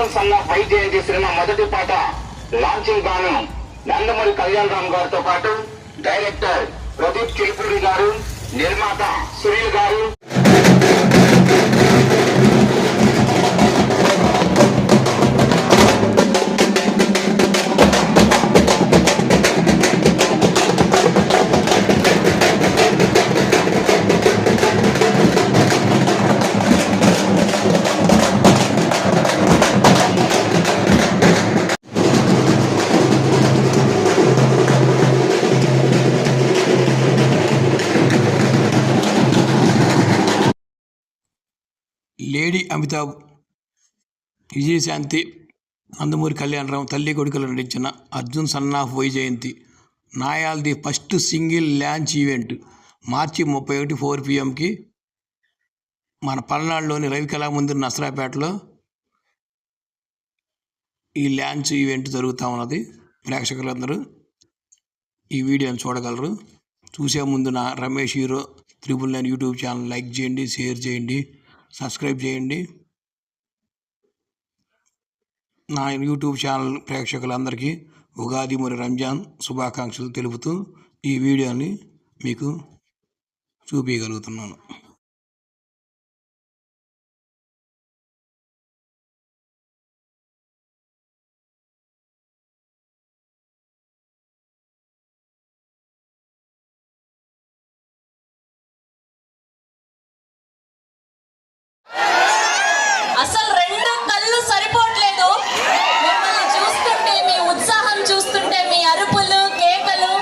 అర్జున్ సన్న వైజయంతి సినిమా మొదటి పాట లాంచింగ్ గాను నందమూరి కళ్యాణ్ రామ్ గారితో పాటు డైరెక్టర్ ప్రదీప్ చిలుపూరి గారు, నిర్మాత సునీల్ గారు, లేడీ అమితాబ్, విజయశాంతి, నందమూరి కళ్యాణరామ్ తల్లి కొడుకులు నటించిన అర్జున్ సన్ ఆఫ్ వైజయంతి నాయాల్ది first single launch event March 31 4 PM మన పల్నాడులోని రవికళా మందిర్ నసరాపేటలో ఈ లాంచ్ ఈవెంట్ జరుగుతూ ఉన్నది. ప్రేక్షకులందరూ ఈ వీడియోని చూడగలరు. చూసే ముందు నా Ramesh hero 999 YouTube channel like చేయండి, షేర్ చేయండి, సబ్స్క్రైబ్ చేయండి. నా యూట్యూబ్ ఛానల్ ప్రేక్షకులందరికీ ఉగాది మరియు రంజాన్ శుభాకాంక్షలు తెలుపుతూ ఈ వీడియోని మీకు చూపించగలుగుతున్నాను. అసలు రెండు కళ్ళు సరిపోవట్లేదు. మిమ్మల్ని చూస్తుంటే, మీ ఉత్సాహం చూస్తుంటే, మీ అరుపులు కేకలు,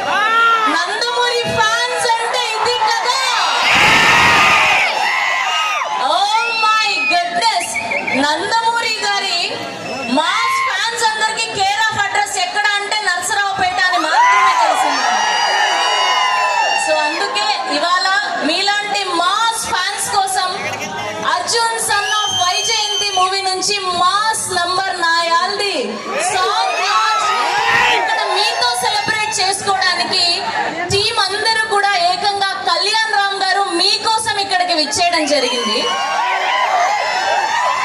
నందమూరి ఫ్యాన్స్ అంటే ఇది కదా. ఓ మై గుడ్నెస్, నందమూరి గారి మాస్ ఫ్యాన్స్ అందరికి కేర్ ఆఫ్ అడ్రస్ ఎక్కడ అంటే నరసరావుపేట అని మాత్రమే తెలిసింది. సో అందుకే ఇవాళ మీలాంటి మాస్ ఫ్యాన్స్ కోసం Arjun son of Vyjayanthi movie నుంచి మాస్ నంబర్ నాయాల్ది సాంగ్ ఇక్కడ మీతో సెలబ్రేట్ చేసుకోవడానికి టీం అందరూ కూడా ఏకంగా కళ్యాణ్ రామ్ గారు మీకోసం ఇక్కడికి విచ్చేయడం జరిగింది.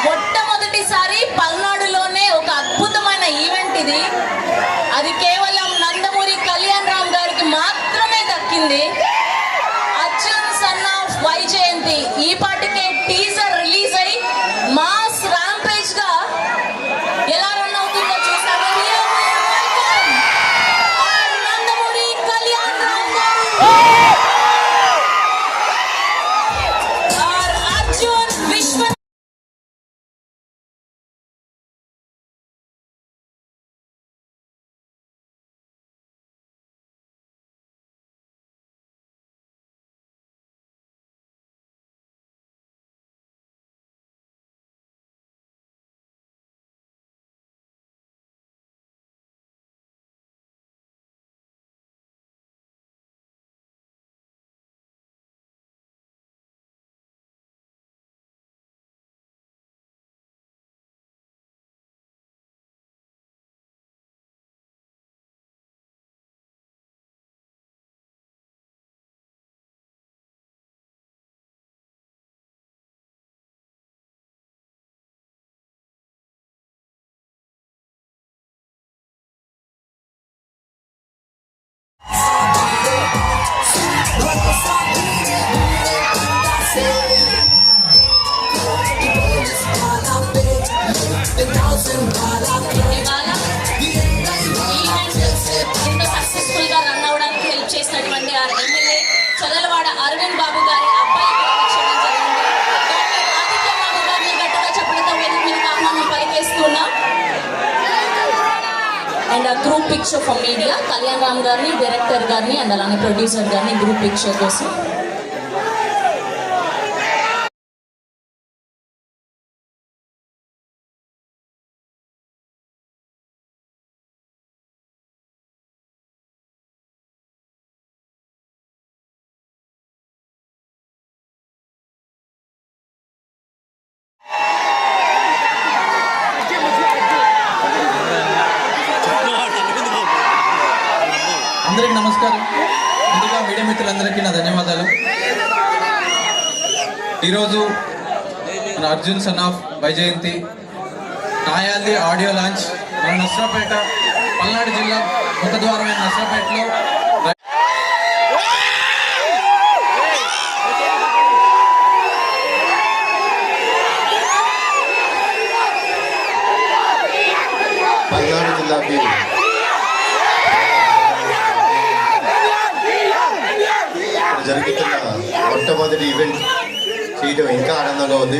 మొట్టమొదటిసారి పల్నాడులోనే ఒక అద్భుతమైన ఈవెంట్ ఇది. అది కేవలం నందమూరి కళ్యాణ్ రామ్ గారికి మాత్రమే దక్కింది. అర్జున్ సన్ ఆఫ్ వైజయంతి ఈ పాటికే టీజర్ రిలీజ్ అయి మాస్ ర్యాంపేజ్ గా ఎలా రన్ అవుతుందో చూసారు. నందమూరి కళ్యాణ్ రామ్ గారు, అర్జున్ విశ్వ సక్సెస్ఫుల్ గా రన్ అవడానికి హెల్ప్ చేసినటువంటి ఎమ్మెల్యే చదలవాడ అరవింద్ బాబు గారి అబ్బాయి జరిగింది. ఆదిత్య బాబు గారిని గట్టిగా చెప్పడంతో వేదిక మీద ఆహ్వానం పలికేస్తున్నా. And group picture for media Kalyan Ram గారిని, డైరెక్టర్ గారిని అండ్ అలానే ప్రొడ్యూసర్ గారిని గ్రూప్ పిక్చర్ కోసం. అందరికీ నమస్కారం. ముందుగా మీడియా మిత్రులందరికీ నా ధన్యవాదాలు. ఈరోజు మన అర్జున్ సన్ ఆఫ్ వైజయంతి నాయాల్ది ఆడియో లాంచ్ మన నర్సరావుపేట పల్నాడు జిల్లా ముఖద్వారమైన నర్సరావుపేటలో పల్నాడు జిల్లాకి జరుగుతున్న మొట్టమొదటి ఈవెంట్ చేయడం ఇంకా ఆనందంగా ఉంది.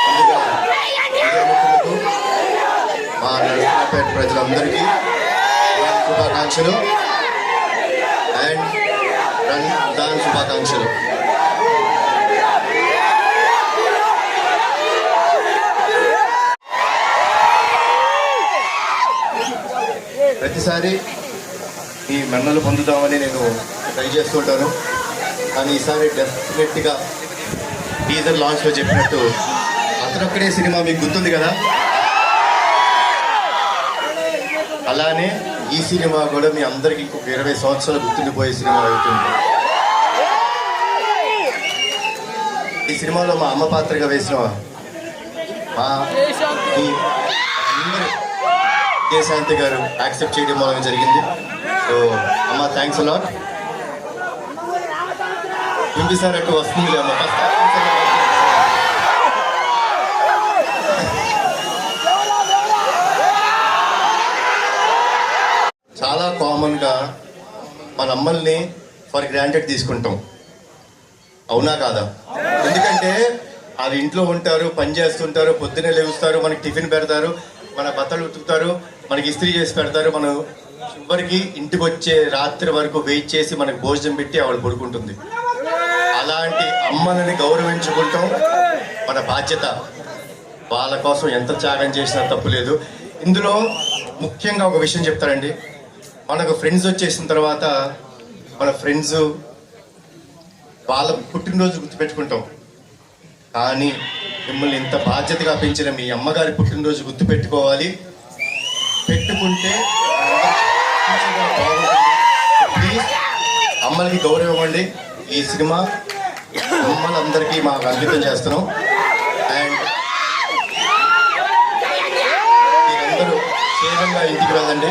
ముందుగా మీడియా మిత్రులకు, మా నరసరావుపేట ప్రజలందరికీ శుభాకాంక్షలు అండ్ రంజాన్ శుభాకాంక్షలు. ప్రతిసారి ఈ మన్నలు పొందుతామని నేను ట్రై చేస్తుంటాను, కానీ ఈసారి డెఫినెట్గా టీజర్ లాంచ్లో చెప్పినట్టు అతనొక్కడే సినిమా మీకు గుర్తుంది కదా, అలానే ఈ సినిమా కూడా మీ అందరికీ ఇంకొక 20 సంవత్సరాలు గుర్తుండిపోయే సినిమా అవుతుంది. ఈ సినిమాలో మా అమ్మ పాత్రగా వేసిన మా అందరూ విజయశాంతి గారు యాక్సెప్ట్ చేయడం మూలంగా జరిగింది. సో అమ్మ థ్యాంక్స్ అలాట్. చూపిస్తానట్టు వస్తుంది అమ్మ. చాలా కామన్గా మన అమ్మల్ని ఫర్ గ్రాంటెడ్ తీసుకుంటాం, అవునా కాదా? ఎందుకంటే వాళ్ళు ఇంట్లో ఉంటారు, పని చేస్తుంటారు, పొద్దున్నే లేస్తారు, మనకి టిఫిన్ పెడతారు, మన బట్టలు ఉతుకుతారు, మనకి ఇస్త్రీ చేసి పెడతారు, మనం చివరికి ఇంటికి వచ్చే రాత్రి వరకు వెయిట్ చేసి మనకు భోజనం పెట్టి ఆవిడ పడుకుంటుంది. అలాంటి అమ్మలని గౌరవించుకుంటాం మన బాధ్యత. వాళ్ళ కోసం ఎంత త్యాగం చేసినా తప్పు లేదు. ఇందులో ముఖ్యంగా ఒక విషయం చెప్తారండి, మనకు ఫ్రెండ్స్ వచ్చేసిన తర్వాత మన ఫ్రెండ్స్ వాళ్ళ పుట్టినరోజు గుర్తుపెట్టుకుంటాం, కానీ మిమ్మల్ని ఇంత బాధ్యతగా పెంచిన మీ అమ్మగారి పుట్టినరోజు గుర్తుపెట్టుకోవాలి. పెట్టుకుంటే ప్లీజ్ అమ్మలకి గౌరవం ఇవ్వండి. ఈ సినిమా అమ్మలందరికీ మాకు అంకితం చేస్తున్నాం. అండ్ మీరందరూ క్షేమంగా ఇంటికి వెళ్ళండి.